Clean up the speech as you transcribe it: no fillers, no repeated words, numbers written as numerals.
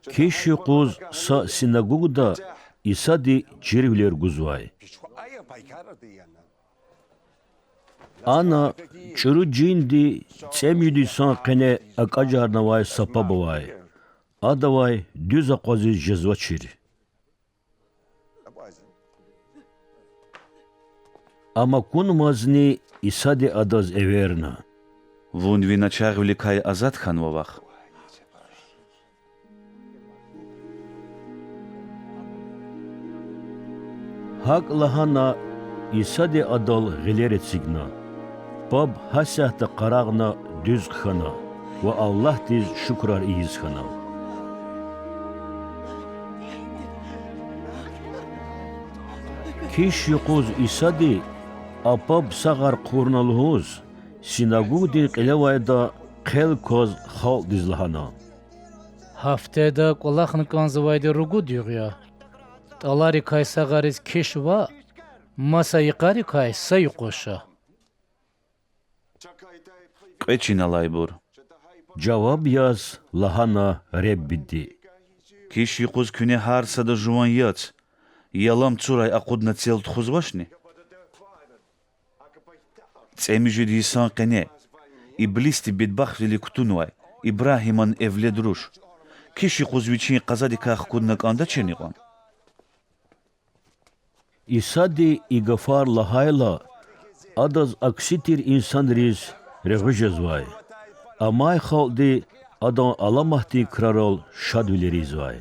Keşi kuz sa sinagogda İsadi çirivler guzvay. Ana çürü cindi çemyudi san kene akajar vay sapa bavay. Adavay düz aqazi jezva çiri. Ama kun mazni İsadi adaz everna. Vun vinaçarvli kay azat khan vavaq. Hak lahana İsadi adal gileret signa. Bab hasahta qaragna düz khana. Ve Allah diz şükrar iyiz khana. Kiş yuquz İsadi apab sagar qurnalhuz. Sinagogdi qilevayda qel koz xal dizlahana. Haftada kulakhın kanzıvaydı rugu diyor ya. Talari kaysa gariz keşva, masa yıkari kaysa yukoşa. Qveçina laybur. Cevap yaz lahana rebbidi. Kiş yuquz küne harsada juvan yats. Yalam tsuray aqudna tsel txuzvashni. Tsemijd yisan qene. İblisti bedbaxtli kutunvay. İbrahiman evledruş. Kiş yuquz viçin qazadi kaq kudnak anda çeniqan. İsadi igafar lahayla adaz aksitir insan riz revijezvay. Amay khaldi adan alamahti krarol şadvilerizvay.